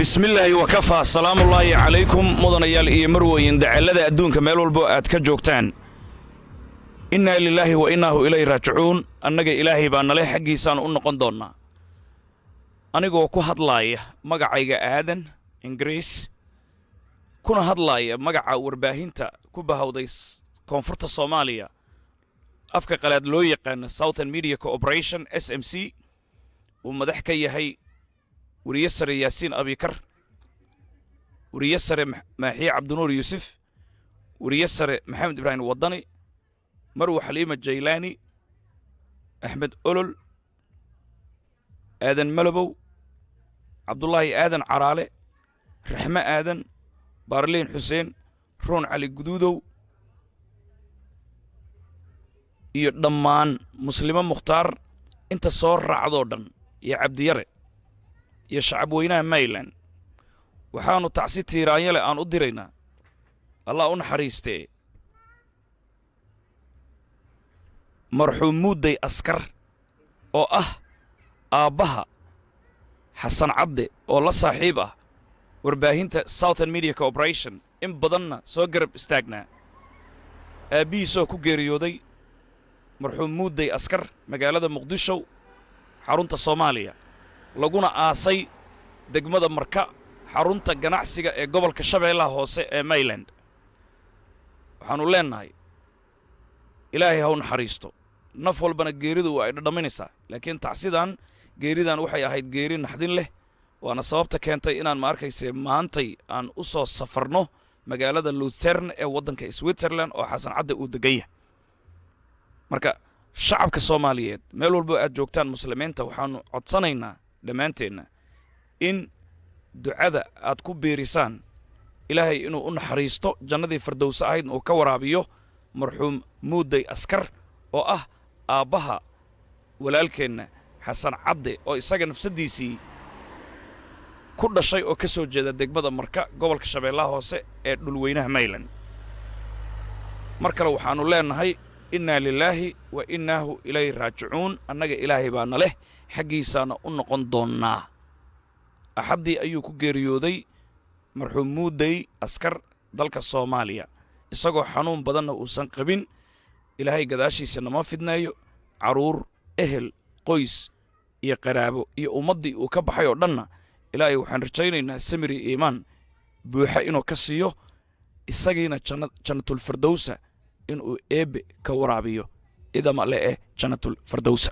بسم الله وكفى سلام الله عليكم مدنيال iyo marweyn dacalada adduunka meel walbo aad ka joogtaan inna lillahi wa inna ilayhi raaji'uun annaga ilaahay baa nale xaqiisaan u noqon doonaa anigoo ku hadlaaya magacayga aadan ingiriis kuna hadlaaya magaca warbaahinta ku bahawday koonfurta Soomaaliya afka qalaad loo yaqaan Southern Media Corporation SMC uu madax ka yahay وريسر ياسين أبي كر وريسر محي عبد النور يوسف وريسر محمد إبراهيم الوطني مروة حليمة الجيلاني أحمد أولل آدن ملبو عبد الله آدن عرالي رحمة آدن بارلين حسين رون علي قدودو يضمان مسلمة مختار انت صور رعضودن يا عبد يري يا شعب وينا ميلان وحانو تعسي تيرانيا لأن أدرينا الله أنحريستي مرحوم مودي أسكر أو آبها حسن عبدي أو الله صاحبه ورباهينتا Southern Media Corporation إن بدنا سو قرب استاقنا أبي سو كوغيريودي مرحوم مودي أسكر مقالة مقدشو حارونتا صوماليا laguna aasay degmada marka xarunta ganacsiga ee gobolka Shabeellaha Hoose ee Maryland waxaanu leenahay Ilaahay ha u naxariisto naf walbana geeridu ay dhadhaminaysaa laakiin tacsidan geeridan waxay ahayd geeri naxdin leh waana sababta keentay inaan ma arkaysay maantay aan u soo safarno magaalada Lucerne ee wadanka Switzerland oo Xasan Cadde uu degan yahay marka shacabka Soomaaliyeed meel walba aad joogtaan muslimiinta waxaanu codsanaynaa dhamaanteena in ducada aad ku beerisaan Ilaahay inuu u naxariisto jannadii firdaws ahayd oo ka waraabiyo marxuum Muuday Askar oo ah aabaha walaalkeena Xasan Cadde oo isaga nafsadiisii ku dhashay oo ka soo jeeda degmada marka gobolka Shabeellaha Hoose ee dhulweynaha Maryland markale waxaanu leenahay inna lillahi wa inna ilayhi raaji'uun annaga Ilaahay baa nale xaqiisana u noqon doonaa axadii ayuu ku geeriyooday marxuum Muuday Askar dalka Soomaaliya isagoo xanuun badan uusan qabin Ilaahay gadaashiisa nama fidnayo caruur ehel qoys iyo qaraabo iyo ummadii uu ka baxay oo dhanna Ilaahay waxaan rajaynaynaa samiri iimaan buuxa inuu ka siiyo isagiina jannatul firdawsa inuu eebe ka waraabiyo idama le jannatul firdawsa